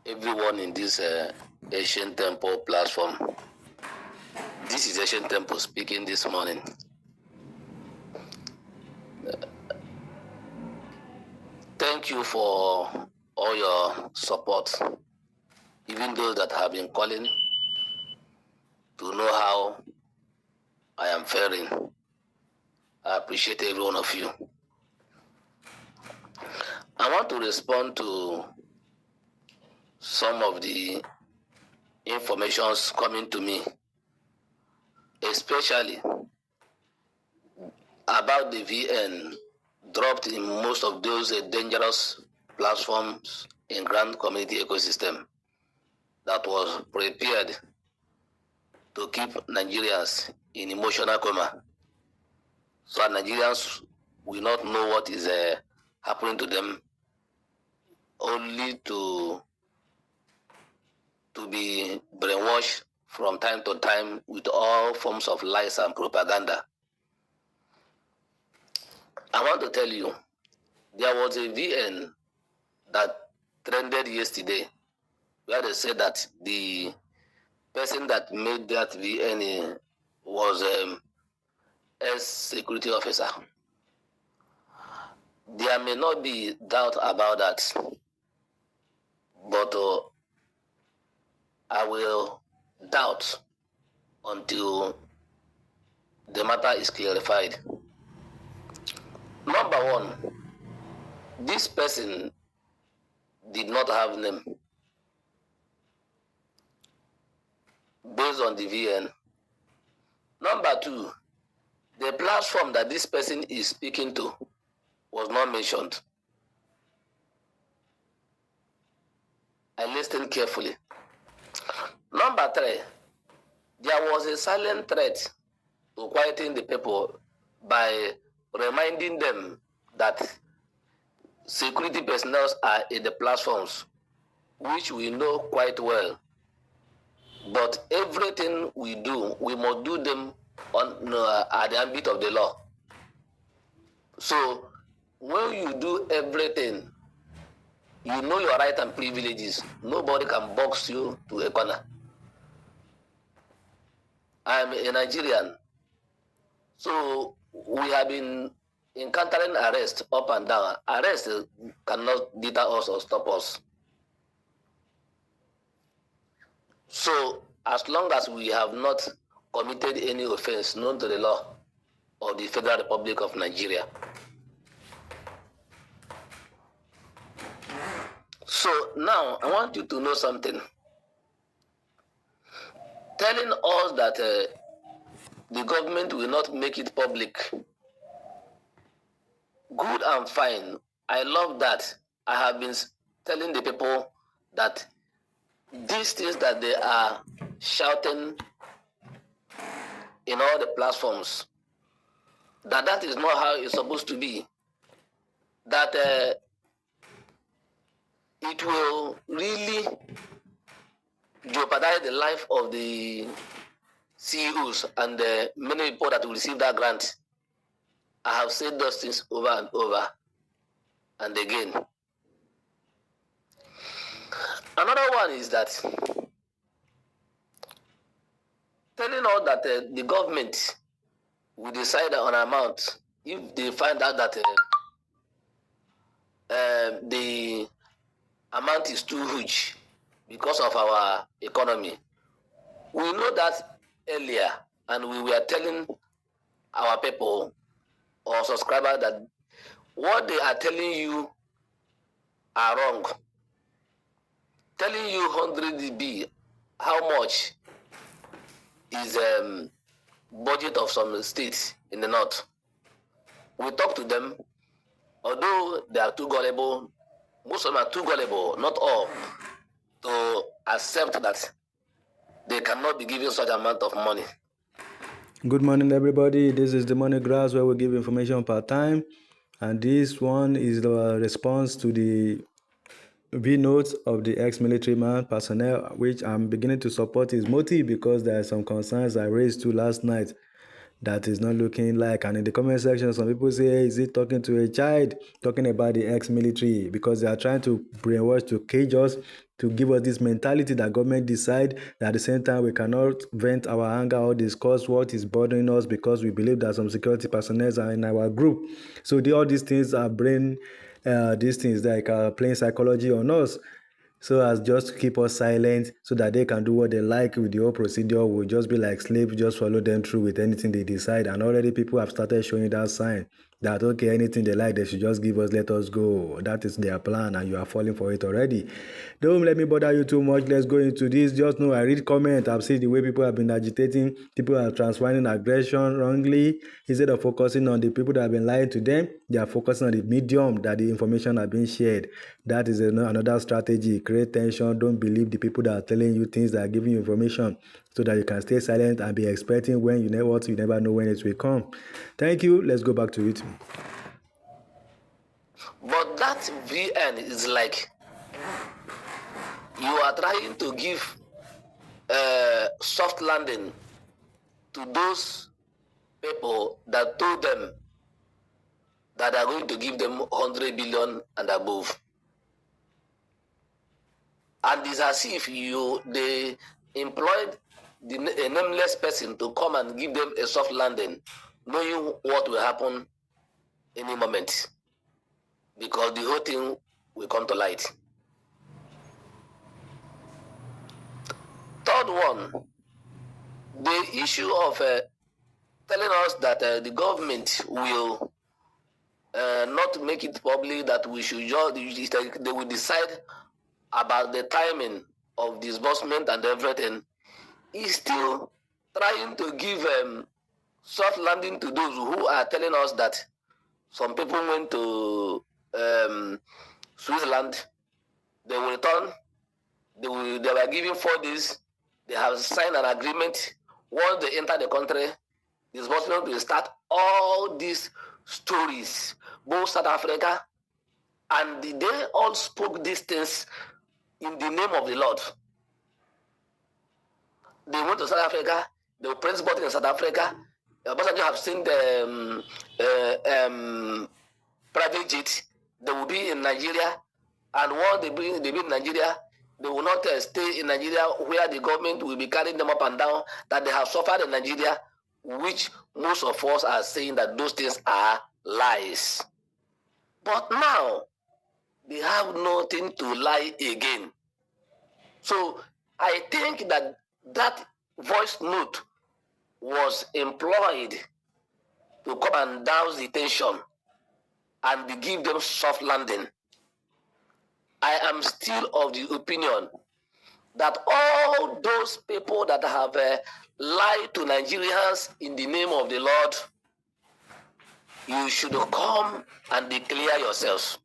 everyone in this Asian Temple platform. This is Asian Temple speaking this morning. Thank you for all your support, even those that have been calling to know how I am faring. I appreciate every one of you. I want to respond to some of the informations coming to me, especially about the VN dropped in most of those dangerous platforms in grand community ecosystem that was prepared to keep Nigerians in emotional coma. So Nigerians will not know what is happening to them, only to be brainwashed from time to time with all forms of lies and propaganda. I want to tell you, there was a VN that trended yesterday where they said that the person that made that VN was a security officer. There may not be doubt about that, but I will doubt until the matter is clarified. Number one, this person did not have name based on the VN. Number two, the platform that this person is speaking to was not mentioned. I listened carefully. Number three, there was a silent threat to quieting the people by reminding them that security personnel are in the platforms, which we know quite well. But everything we do, we must do them at the ambit of the law. So when you do everything, you know your rights and privileges. Nobody can box you to a corner. I'm a Nigerian, so we have been encountering arrest up and down. Arrest cannot deter us or stop us. So as long as we have not committed any offense known to the law of the Federal Republic of Nigeria. So now I want you to know something. Telling us that the government will not make it public. Good and fine. I love that. I have been telling the people that these things that they are shouting in all the platforms, that is not how it's supposed to be. That it will really jeopardize the life of the CEOs and the many people that will receive that grant. I have said those things over and over and again. Another one is that telling us that the government will decide on amount if they find out that the amount is too huge because of our economy. We know that earlier, and we were telling our people or subscribers that what they are telling you are wrong. Telling you 100 dB, how much is budget of some states in the north. We talk to them, although they are too gullible, most of them are too gullible, not all, to accept that they cannot be given such amount of money. Good morning, everybody. This is the Money Grass, where we give information per time, and this one is the response to the V notes of the ex-military man personnel, which I'm beginning to support his motive because there are some concerns I raised to last night. that is not looking like. And in the comment section, some people say, hey, is it talking to a child, talking about the ex-military, because they are trying to brainwash, to cage us, to give us this mentality that government decide, that at the same time we cannot vent our anger or discuss what is bothering us because we believe that some security personnel are in our group. So all these things are these things like playing psychology on us, so as just to keep us silent so that they can do what they like with the whole procedure. We'll just be like slaves, just follow them through with anything they decide. And already people have started showing that sign that, okay, anything they like, they should just give us, let us go. That is their plan, and you are falling for it already. Don't let me bother you too much. Let's go into this. Just know I read comment. I've seen the way people have been agitating. People are transferring aggression wrongly. Instead of focusing on the people that have been lying to them, they are focusing on the medium that the information are being shared. That is another strategy. Create tension. Don't believe the people that are telling you things, that are giving you information, so that you can stay silent and be expecting when you never know when it will come. Thank you. Let's go back to it. But that VN is like you are trying to give soft landing to those people that told them that are going to give them 100 billion and above. And it's as if they employed a nameless person to come and give them a soft landing, knowing what will happen any moment, because the whole thing will come to light. Third one, the issue of telling us that the government will not make it public, that we should just, they will decide about the timing of disbursement and everything, is still trying to give soft landing to those who are telling us that some people went to Switzerland, they will return, they were given 4 days, they have signed an agreement. Once they enter the country, disbursement will start. All these stories, both South Africa, and they all spoke these things in the name of the Lord. They went to South Africa, they were principal in South Africa. But you have seen the private jet. They will be in Nigeria, and once they be in Nigeria, they will not stay in Nigeria, where the government will be carrying them up and down, that they have suffered in Nigeria, which most of us are saying that those things are lies. But now, they have nothing to lie again. So I think that voice note was employed to come and douse the tension and give them soft landing. I am still of the opinion that all those people that have lied to Nigerians in the name of the Lord, you should come and declare yourselves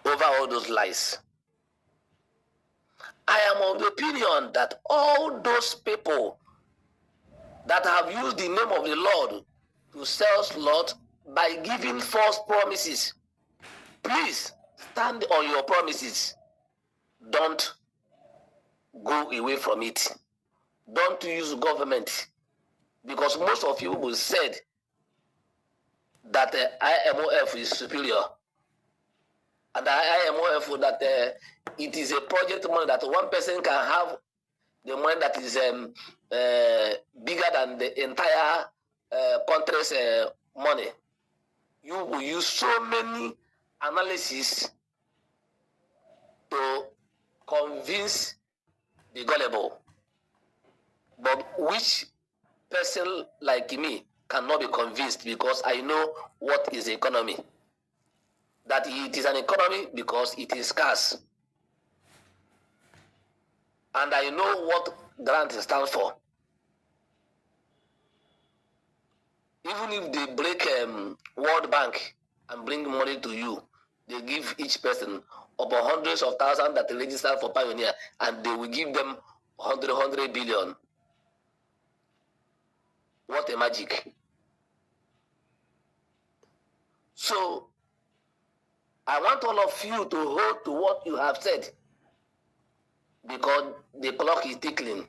over all those lies. I am of the opinion that all those people that have used the name of the Lord to sell slot by giving false promises, please stand on your promises. Don't go away from it. Don't use government, because most of you will said that IMOF is superior, and the IMOF that it is a project money that one person can have the money that is bigger than the entire country's money. You will use so many analysis to convince the gullible. But which person like me cannot be convinced, because I know what is economy. That it is an economy because it is scarce. And I know what grant stands for. Even if they break World Bank and bring money to you, they give each person upon hundreds of thousands that register for Pioneer, and they will give them 100 billion. What a magic. So, I want all of you to hold to what you have said, because the clock is ticking.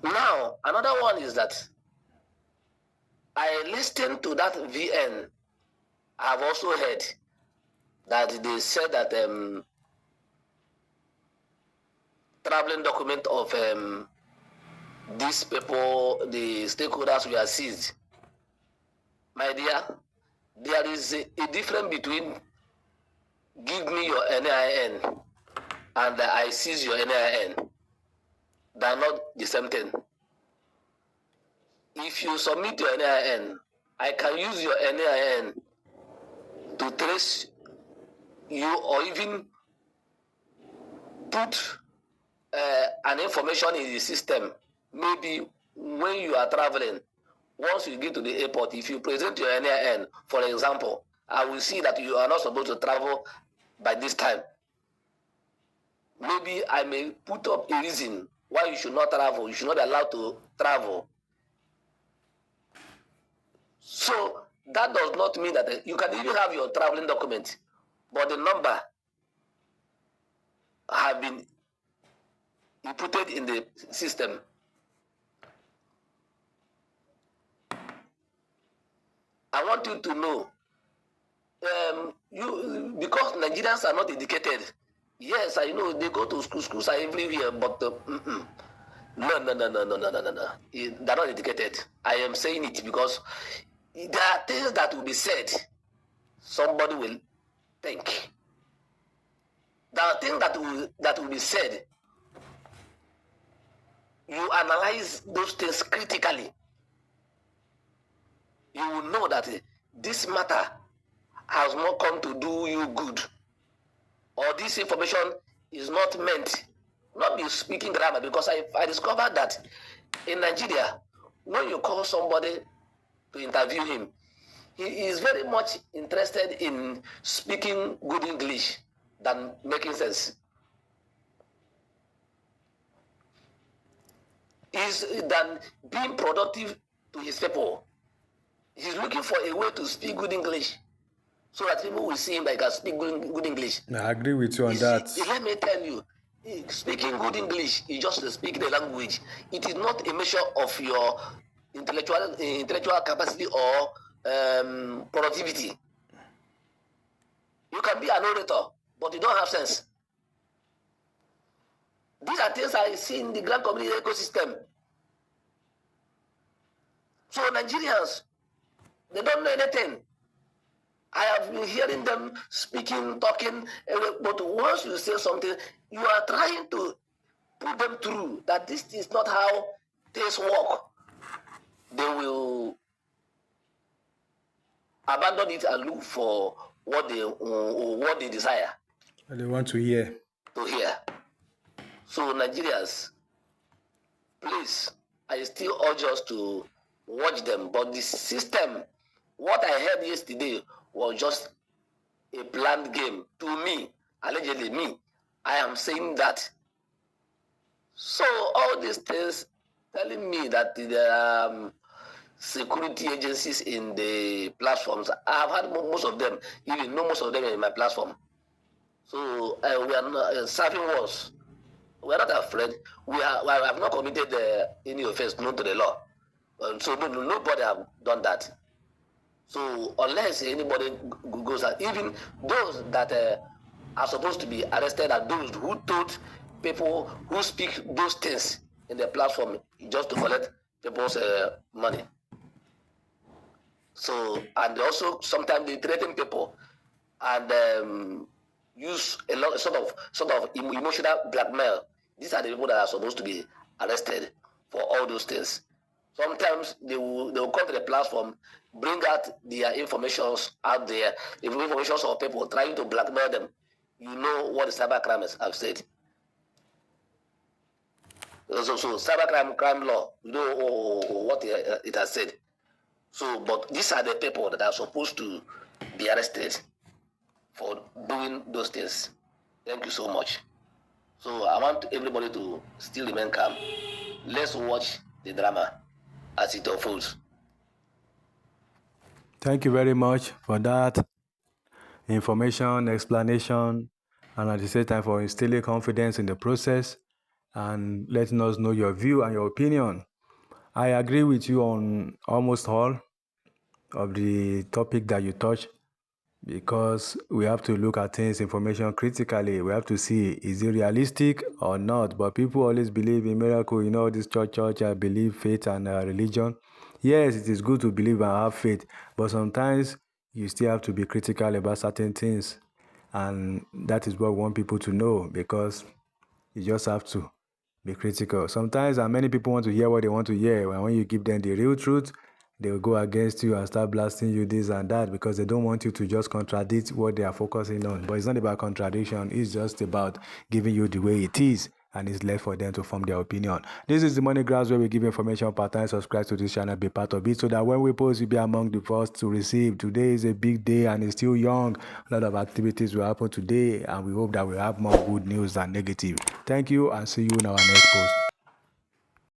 Now, another one is that I listened to that VN. I've also heard that they said that traveling document of these people, the stakeholders were seized. My dear, there is a difference between give me your NIN and I seize your NIN. They are not the same thing. If you submit your NIN, I can use your NIN to trace you or even put an information in the system. Maybe when you are traveling, once you get to the airport, if you present your NIN, for example, I will see that you are not supposed to travel by this time. Maybe I may put up a reason why you should not travel, you should not be allowed to travel. So that does not mean that you can even have your traveling document, but the number have been inputted in the system. I want you to know, because Nigerians are not educated. Yes, I know they go to school. Schools are everywhere, but no. They're not educated. I am saying it because there are things that will be said. Somebody will think. There are things that will be said. You analyze those things critically. You will know that this matter has not come to do you good, or this information is not meant, not be speaking grammar, because I discovered that in Nigeria, when you call somebody to interview him, he is very much interested in speaking good English than making sense. Than being productive to his people. He's looking for a way to speak good English so that people will see him like I speak good English. I agree with you on that. Let me tell you, speaking good English is just to speak the language. It is not a measure of your intellectual capacity or productivity. You can be an orator, but you don't have sense. These are things I see in the grand community ecosystem. So Nigerians, they don't know anything. I have been hearing them speaking, talking, but once you say something, you are trying to put them through that this is not how things work. They will abandon it and look for what they desire. What they want to hear. So Nigerians, please, I still urge us to watch them. But the system, what I heard yesterday was just a planned game. To me, allegedly me, I am saying that. So all these things telling me that there are security agencies in the platforms. I have had most of them, even know most of them in my platform. So we are not serving wars. We are not afraid. We have not committed any offense known to the law. So nobody have done that. So unless anybody goes out, even those that are supposed to be arrested are those who told people who speak those things in the platform just to collect people's money. So, and also sometimes they threaten people and use a lot sort of emotional blackmail. These are the people that are supposed to be arrested for all those things. Sometimes they will come to the platform, bring out their informations out there, information of people trying to blackmail them. You know what the cybercrime have said. So cybercrime law, you know what it has said. So, but these are the people that are supposed to be arrested for doing those things. Thank you so much. So I want everybody to still remain calm. Let's watch the drama as it unfolds. Thank you very much for that information, explanation, and at the same time for instilling confidence in the process. and letting us know your view and your opinion. I agree with you on almost all of the topic that you touched, because we have to look at things information critically. We have to see, is it realistic or not? But people always believe in miracle, this church, I believe faith and religion. Yes, it is good to believe and have faith, but sometimes you still have to be critical about certain things, and that is what we want people to know, because you just have to be critical. Sometimes, and many people want to hear what they want to hear. And when you give them the real truth, they will go against you and start blasting you this and that, because they don't want you to just contradict what they are focusing on. But it's not about contradiction. It's just about giving you the way it is, and it's left for them to form their opinion. This is the Money Graphs, where we give information part time. Subscribe to this channel, be part of it, so that when we post, you'll be among the first to receive. Today is a big day and it's still young. A lot of activities will happen today, and we hope that we have more good news than negative. Thank you, and see you in our next post.